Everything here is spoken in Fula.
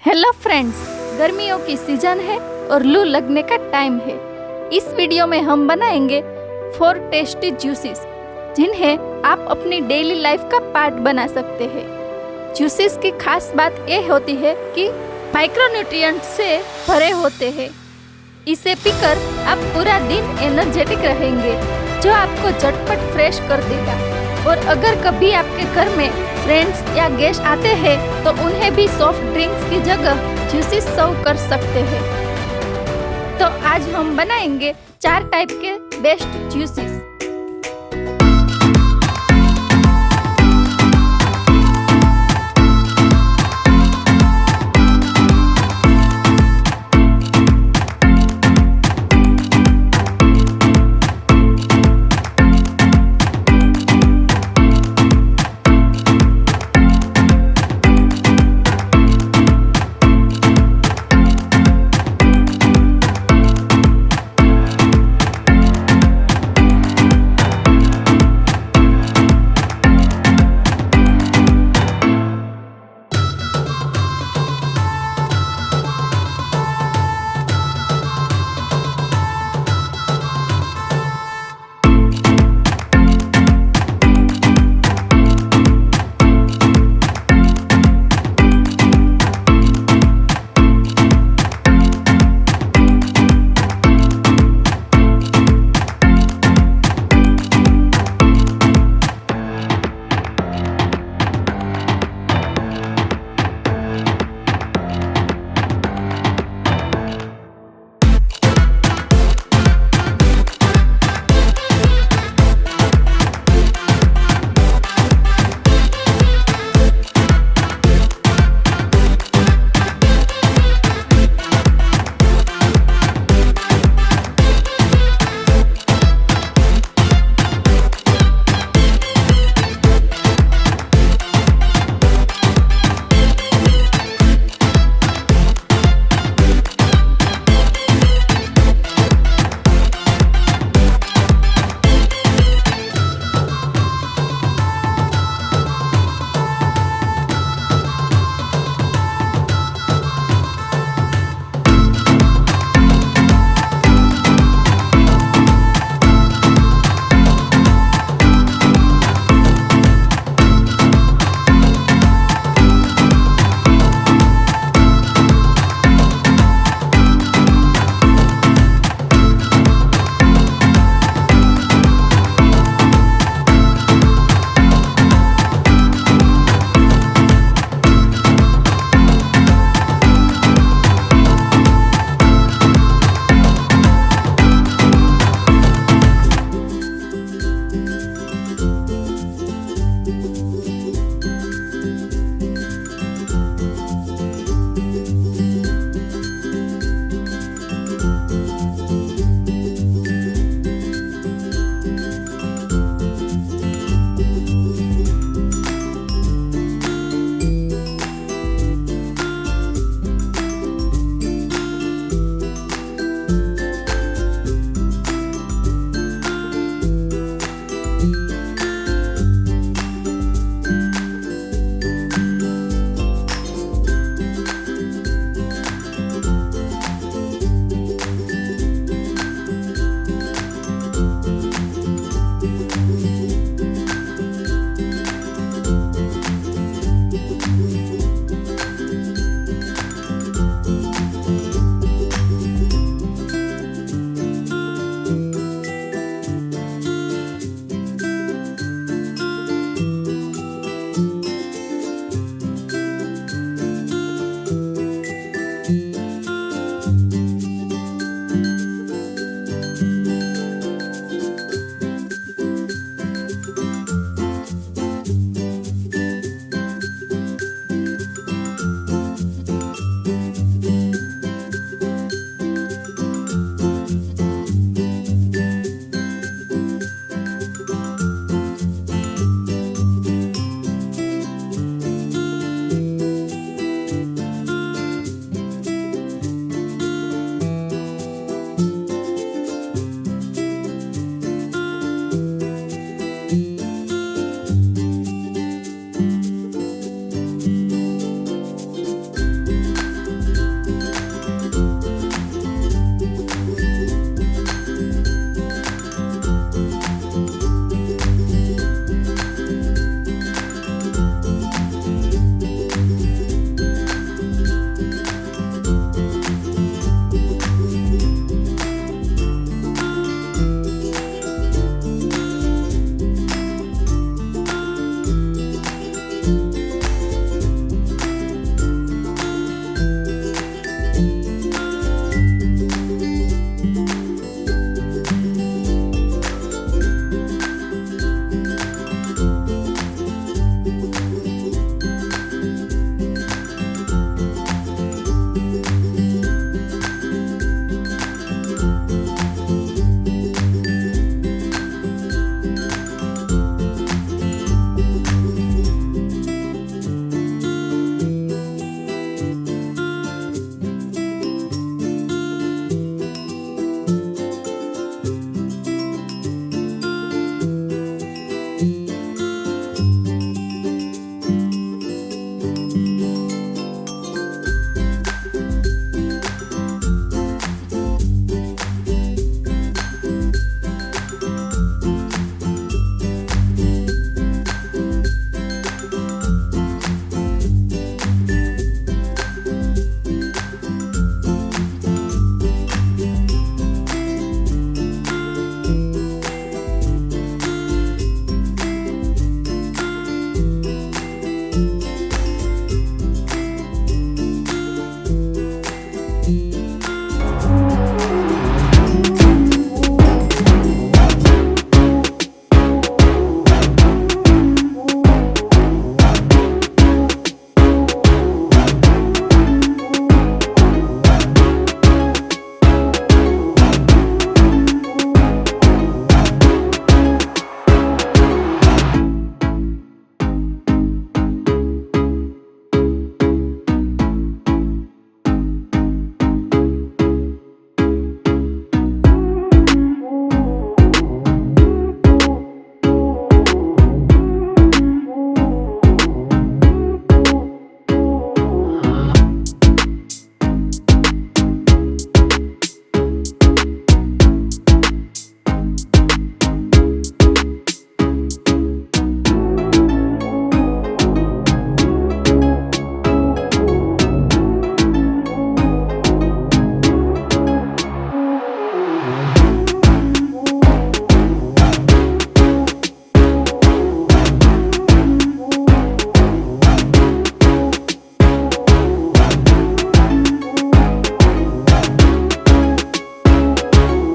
Hello friends, गर्मियों की सीजन है और लू लगने का टाइम है। इस वीडियो में हम बनाएंगे 4 टेस्टी जूसेस जिन्हें आप अपनी डेली लाइफ का पार्ट बना सकते हैं। जूसेस की खास बात यह होती है कि माइक्रोन्यूट्रिएंट्स से भरे होते हैं। इसे पीकर आप पूरा दिन एनर्जेटिक रहेंगे, जो आपको झटपट फ्रेश कर देगा। और अगर कभी आपके घर में फ्रेंड्स या गेस्ट आते हैं तो उन्हें भी सॉफ्ट ड्रिंक्स की जगह जूसेस सर्व कर सकते हैं। तो आज हम बनाएंगे 4 टाइप के बेस्ट जूसेस।